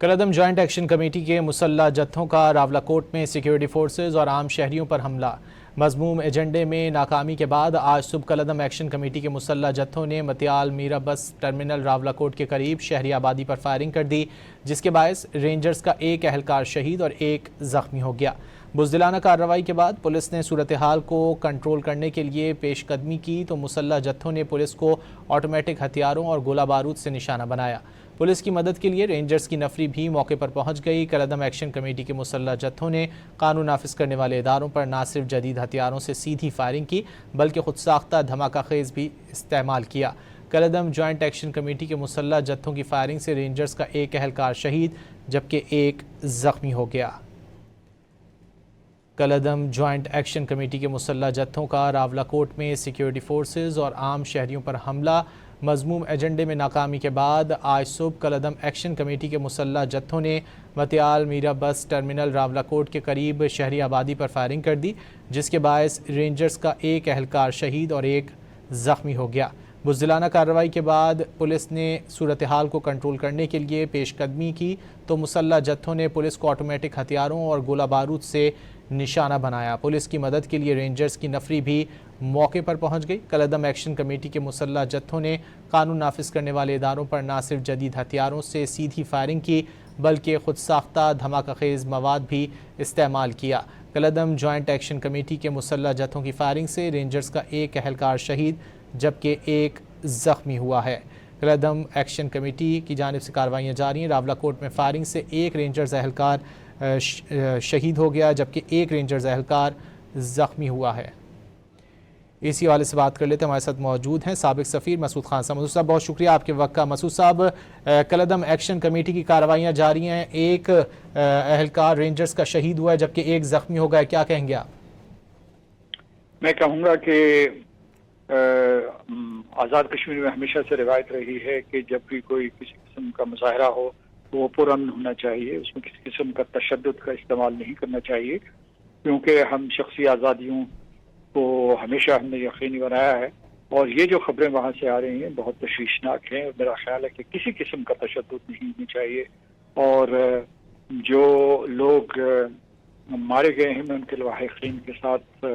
कलअदम joint action committee के मुसल्लह जत्थों का रावलाकोट में सिक्योरिटी फोर्सेज और आम शहरियों पर हमला। मज़मूम एजेंडे में नाकामी के बाद आज सुबह कलअदम एक्शन कमेटी के मुसल्लह जत्थों ने मतियाल मीरा बस टर्मिनल रावलाकोट के करीब शहरी आबादी पर फायरिंग कर दी, जिसके बायस रेंजर्स का एक अहलकार शहीद और एक ज़ख्मी हो गया। बुज़दिलाना कार्रवाई के बाद पुलिस ने सूरत हाल को कंट्रोल करने के लिए पेशकदमी की तो मुसल्लह जत्थों ने पुलिस को ऑटोमेटिक हथियारों और गोला बारूद से निशाना बनाया। पुलिस की मदद के लिए रेंजर्स की नफरी भी मौके पर पहुंच गई। कलअदम एक्शन कमेटी के मुसल्लह जत्थों ने कानून नाफिज करने वाले इदारों पर न सिर्फ जदीद हथियारों से सीधी फायरिंग की बल्कि खुद साख्ता धमाका खेज भी इस्तेमाल किया। कलअदम जॉइंट एक्शन कमेटी के मुसल्लह जत्थों की फायरिंग से रेंजर्स का एक अहलकार शहीद जबकि एक ज़ख्मी हो गया। कलअदम जॉइंट एक्शन कमेटी के मुसल्लह जत्थों का रावलाकोट में सिक्योरिटी फोर्सेज और आम शहरियों पर हमला। मज़मूम एजेंडे में नाकामी के बाद आज सुबह कलअदम एक्शन कमेटी के मुसल्लह जत्थों ने मतियाल मीरा बस टर्मिनल रावलाकोट के करीब शहरी आबादी पर फायरिंग कर दी, जिसके बायस रेंजर्स का एक अहलकार शहीद और एक ज़ख्मी हो गया। बुज़दिलाना कार्रवाई के बाद पुलिस ने सूरत हाल को कंट्रोल करने के लिए पेशकदमी की तो मुसल्लह जत्थों ने पुलिस को ऑटोमेटिक हथियारों और गोला बारूद से निशाना बनाया। पुलिस की मदद के लिए रेंजर्स की नफरी भी मौके पर पहुंच गई। कलअदम एक्शन कमेटी के मुसल्लह जत्थों ने कानून नाफिज करने वाले इदारों पर न सिर्फ जदीद हथियारों से सीधी फायरिंग की बल्कि खुद साख्ता धमाका खेज मवाद भी इस्तेमाल किया। कलअदम जॉइंट एक्शन कमेटी के मुसल्लह जत्थों की फायरिंग से रेंजर्स का एक अहलकार शहीद जबकि एक ज़ख्मी हुआ है। कलअदम एक्शन कमेटी की जानिब से कार्रवाइयाँ जारी हैं। रावलाकोट में फायरिंग से एक रेंजर्स अहलकार शहीद हो गया जबकि एक रेंजर्स अहलकार ज़ख्मी हुआ है। इसी हवाले से बात कर लेते हैं। हमारे साथ मौजूद हैं साबिक सफ़ीर मसूद खान साहब। मसूद साहब, बहुत शुक्रिया आपके वक्त का। मसूद साहब, कलअदम एक्शन कमेटी की कार्रवाइयाँ जारी हैं, एक अहलकार रेंजर्स का शहीद हुआ है जबकि एक ज़ख्मी हो गया, क्या कहेंगे आप? मैं कहूँगा कि आज़ाद कश्मीर में हमेशा से रिवायत रही है कि जब भी कोई किसी किस्म का मुजाहरा हो तो वो पुरअमन होना चाहिए, उसमें किसी किस्म का तशद्दुद का इस्तेमाल नहीं करना चाहिए, क्योंकि हम शख्सी आज़ादियों को हमेशा हमने यकीनी बनाया है। और ये जो खबरें वहाँ से आ रही हैं बहुत तशवीशनाक हैं। मेरा ख्याल है कि किसी किस्म का तशद्दुद नहीं होनी चाहिए और जो लोग मारे गए हैं मैं उनके लवाहिकीन के साथ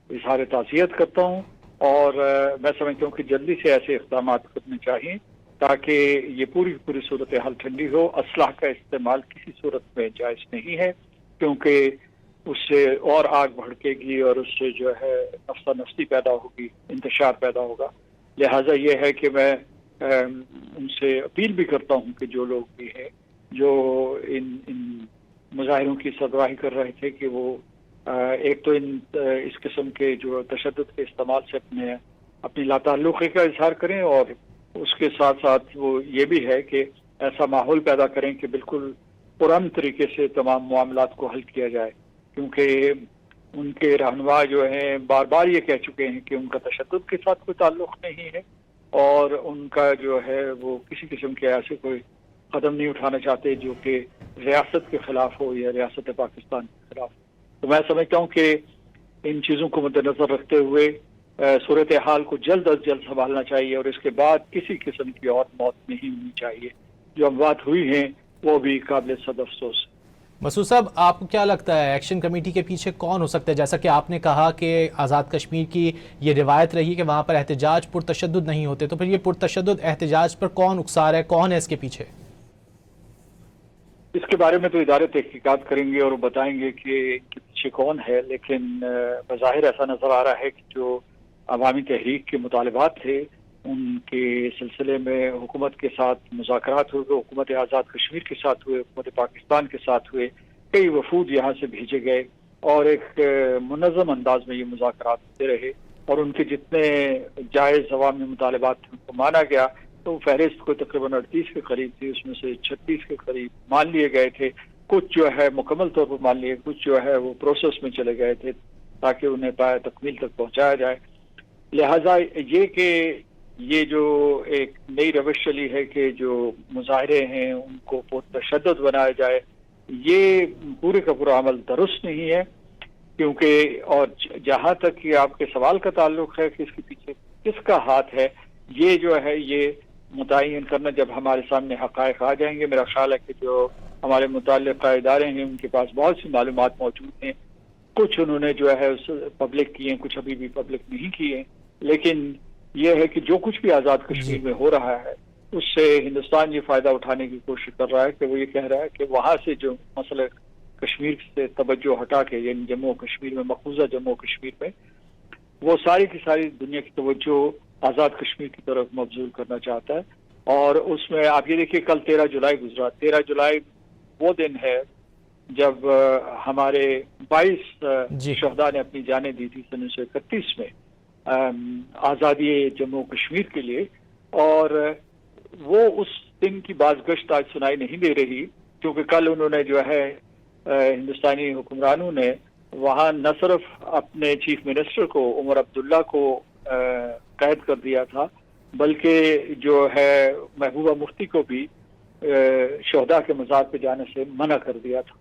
इज़हार ताज़ियत करता हूँ और मैं समझता हूँ कि जल्दी से ऐसे इक़दाम करने चाहिए ताकि ये पूरी सूरत हाल ठंडी हो। असलाह का इस्तेमाल किसी सूरत में जायज़ नहीं है, क्योंकि उससे और आग भड़केगी और उससे जो है नफ्सा नफ्सी पैदा होगी, इंतशार पैदा होगा। लिहाजा ये है कि मैं उनसे अपील भी करता हूँ कि जो लोग भी हैं जो इन मुजाहिरों की सरबराही कर रहे थे कि वो एक तो इस किस्म के जो तशद्दुद के इस्तेमाल से अपनी लाताल्लुक़ी का इजहार करें और उसके साथ साथ वो ये भी है कि ऐसा माहौल पैदा करें कि बिल्कुल पुराने तरीके से तमाम मामलात को हल किया जाए, क्योंकि उनके रहनुमा जो हैं बार बार ये कह चुके हैं कि उनका तशद्दुद के साथ कोई ताल्लुक़ नहीं है और उनका जो है वो किसी किस्म के ऐसे कोई कदम नहीं उठाना चाहते जो कि रियासत के ख़िलाफ़ हो या रियासत पाकिस्तान के ख़िलाफ़। तो मैं समझता हूँ कि इन चीज़ों को मद्देनज़र रखते हुए सूरत हाल को जल्द अज जल्द संभालना चाहिए और इसके बाद किसी किस्म की और मौत नहीं होनी चाहिए। जो अमवात हुई हैं वो भी काबिल सद अफसोस। मसूद साहब, आपको क्या लगता है एक्शन कमेटी के पीछे कौन हो सकता है? जैसा कि आपने कहा कि आज़ाद कश्मीर की ये रिवायत रही कि वहाँ पर एहतजाज पुरतशद्दुद नहीं होते, तो फिर ये पुरतशद्दुद एहतजाज पर कौन उकसार है, कौन है इसके पीछे? इसके बारे में तो इदारे तहकीकात करेंगे और बताएंगे कि इनके पीछे कौन है, लेकिन बज़ाहिर ऐसा नज़र आ रहा है कि जो अवामी तहरीक के मुतालबात थे उनके सिलसिले में हुकूमत के साथ मुज़ाकरात हुए, हुकूमत आज़ाद कश्मीर के साथ हुए, हुकूमत पाकिस्तान के साथ हुए, कई वफूद यहाँ से भेजे गए और एक मुनज़्ज़म अंदाज में ये मुज़ाकरात होते रहे और उनके जितने जायज़ अवामी मुतालबात थे उनको माना गया। तो फहरिस्त को तकरीबन 38 के करीब थी, उसमें से 36 के करीब मान लिए गए थे, कुछ जो है मुकम्मल तौर पर मान लिए, कुछ जो है वो प्रोसेस में चले गए थे ताकि उन्हें तकमील तक पहुँचाया जाए। लिहाजा ये कि ये जो एक नई रविश चली है कि जो मुजाहरे हैं उनको पुरतशद्दुद बनाया जाए, ये पूरे का पूरा अमल दुरुस्त नहीं है, क्योंकि और जहाँ तक कि आपके सवाल का ताल्लुक है कि इसके पीछे किसका हाथ है, ये जो है ये मुतय्यन करना जब हमारे सामने हक़ाइक़ आ जाएंगे, मेरा ख्याल है कि जो ہمارے متعلقہ ادارے ہیں ان کے پاس بہت سی معلومات موجود ہیں. کچھ انہوں نے جو ہے پبلک کیے ہیں, کچھ ابھی بھی پبلک نہیں کیے ہیں, لیکن یہ ہے کہ جو کچھ بھی آزاد کشمیر میں ہو رہا ہے اس سے ہندوستان یہ فائدہ اٹھانے کی کوشش کر رہا ہے کہ وہ یہ کہہ رہا ہے کہ وہاں سے جو مسئلہ کشمیر سے توجہ ہٹا کے, یعنی جموں و کشمیر میں, مقبوضہ جموں و کشمیر میں, وہ ساری کی ساری دنیا کی توجہ آزاد کشمیر کی طرف مبذول کرنا چاہتا ہے. اور اس میں آپ یہ دیکھیے کل 13 جولائی گزرا. 13 جولائی وہ دن ہے جب ہمارے 22 شہداء نے اپنی جانیں دی تھی 1931 میں آزادی جموں و کشمیر کے لیے, اور وہ اس دن کی بازگشت آج سنائی نہیں دے رہی, کیونکہ کل انہوں نے جو ہے ہندوستانی حکمرانوں نے وہاں نہ صرف اپنے چیف منسٹر کو عمر عبداللہ کو قید کر دیا تھا, بلکہ جو ہے محبوبہ مفتی کو بھی شہداء کے مزار پہ جانے سے منع کر دیا تھا,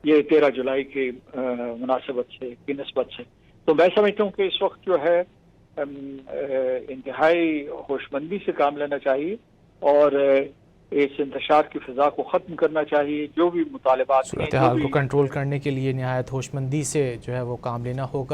یہ 13 جولائی کی مناسبت سے, کی نسبت سے. تو میں سمجھتا ہوں کہ اس وقت جو ہے انتہائی ہوشمندی سے کام لینا چاہیے اور اس انتشار کی فضا کو ختم کرنا چاہیے. جو بھی مطالبات ہیں, صورتحال کو کنٹرول کرنے کے لیے نہایت ہوشمندی سے جو ہے وہ کام لینا ہوگا.